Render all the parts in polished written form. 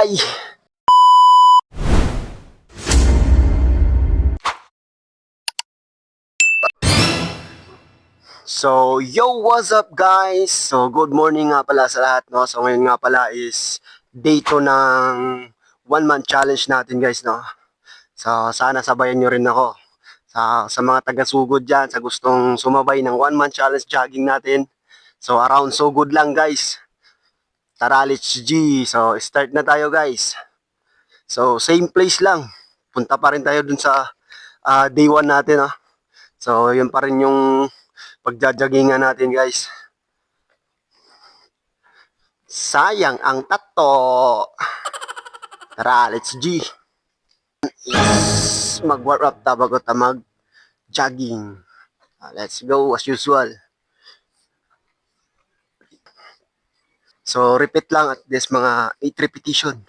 Ay! So, yo, what's up guys? So, good morning nga pala sa lahat, no? So, ngayon nga pala is day 2 ng 1 month challenge natin guys, no? So, sana sabayan nyo rin ako. Sa mga taga-sugod dyan, sa gustong sumabay ng 1 month challenge jogging natin. So, around so good lang guys. Tara, let's G. So, start na tayo guys. So, same place lang. Punta pa rin tayo dun sa day 1 natin, no? So, yun pa rin yung pagjajagingan natin guys. Sayang ang tato. Tara, let's G. Is mag-warm up ta bago ta mag-jogging. Let's go as usual. So, repeat lang at this mga 8 repetition.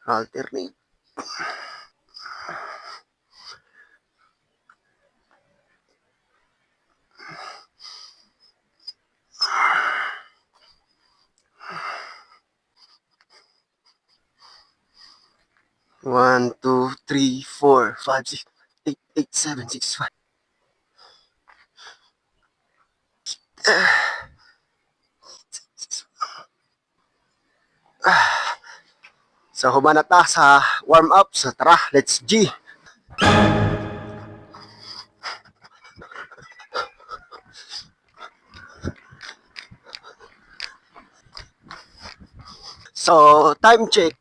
Alternate. One, two, three, four, five, six, eight, 7, 6, 5. So, humana ta sa warm up. So, tara, let's G. So, time check.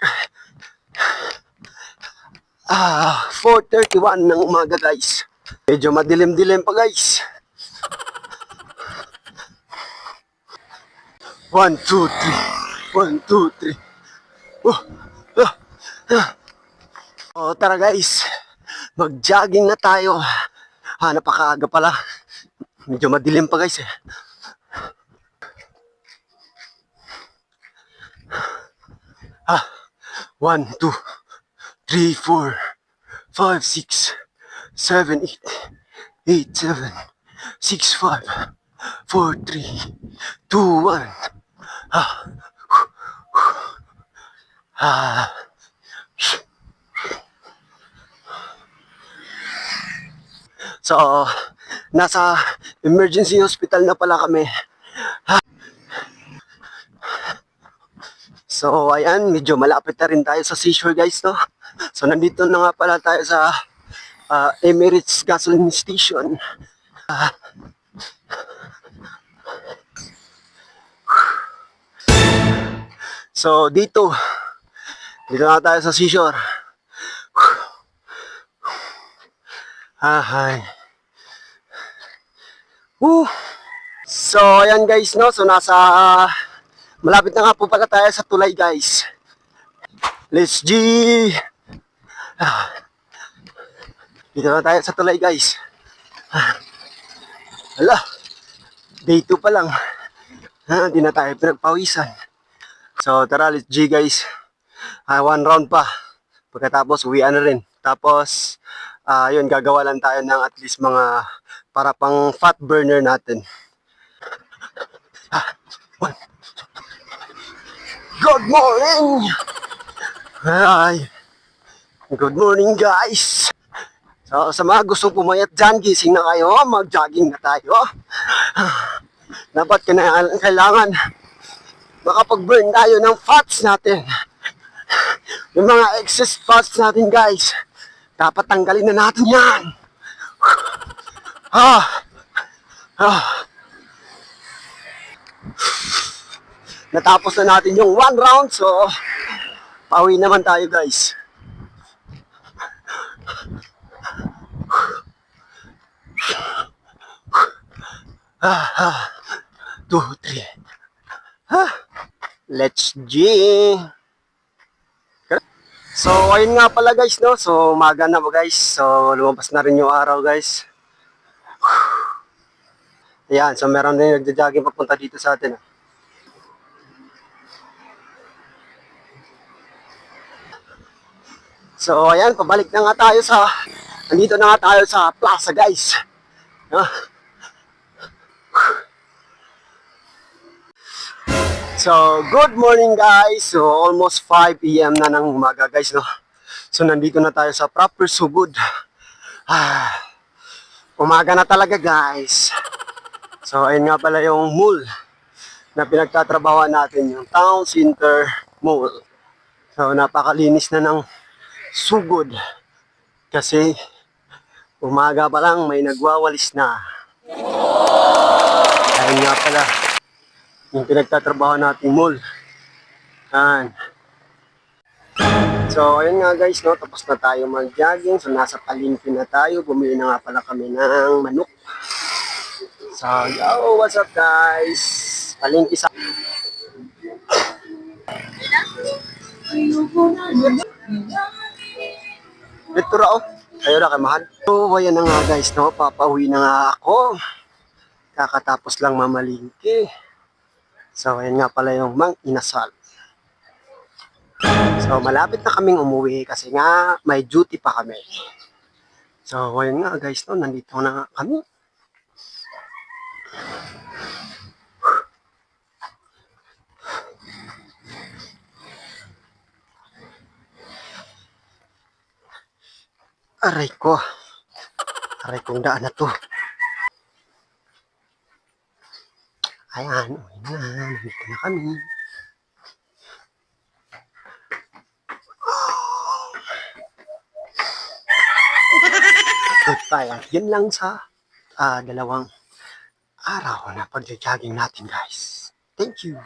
4:31 ng umaga guys. Medyo madilim-dilim pa guys. 1, 2, 3. 1, 2, 3. Oh, tara guys. Mag-jogging na tayo. Napakaaga pala. Medyo madilim pa guys eh. Ah, 1, 2, 3, 4, 5, 6, 7, 8, 8, 7, 6, 5, 4, 3, 2, 1. So, nasa emergency hospital na pala kami. So, ayan, medyo malapit na rin tayo sa seashore guys, no? So, nandito na nga pala tayo sa Emirates Gasoline Station. So, dito na tayo sa seashore. Hi. So, ayan guys, no? So, malapit na nga po pala tayo sa tulay guys. Let's G! Dito na tayo sa tulay guys. Hala, day 2 pa lang. Hindi na tayo pinagpawisan. So tara, let's G guys. 1 round pa. Pagkatapos uwian na rin. Tapos, yun, gagawa lang tayo ng at least mga para pang fat burner natin. Good morning! Hi! Good morning guys! So, sa mga gustong pumayat dyan, gising na kayo, mag-jogging na tayo. Dapat kailangan makapag-burn tayo ng fats natin. Yung mga excess fats natin guys, dapat tanggalin na natin yan. Natapos na natin yung 1 round, so pauwi naman tayo guys. Two, three. Let's G. So, ayun nga pala guys, no? So, umaga na ba guys? So, lumabas na rin yung araw guys. Ayan, so meron din nagja-jogging papunta dito sa atin. So, ayan, pabalik na nga tayo nandito na nga tayo sa plaza, guys. No? So, good morning, guys. So, almost 5 a.m. na ng umaga, guys, no? So, nandito na tayo sa proper sugod. Umaga na talaga, guys. So, ayun nga pala yung mall na pinagtatrabahoan natin, yung Town Center Mall. So, napakalinis na ng sugod. Kasi, umaga pa lang may nagwawalis na. Ayun nga pala, yung pinagtatrabahoan natin mall. Yan. So, ayun nga guys, no, tapos na tayo mag-jogging. So, nasa palengke na tayo. Bumili na nga pala kami ng manok. So, yo, what's up guys? Palengke sa... Dito ra, oh. Tayo na kay mahal. So, ayan na nga guys, no, papauwi na nga ako. Kakatapos lang mamalingke. So, ayan nga pala yung Mang Inasal. So, malapit na kaming umuwi kasi nga may duty pa kami. So, ayun nga guys, no, nandito na nga kami. Aray ko. Aray kong daan na to. Ayan, uwi na. Nandito na kami. Goodbye. At yun lang sa dalawang araw na pag-jogging natin, guys. Thank you.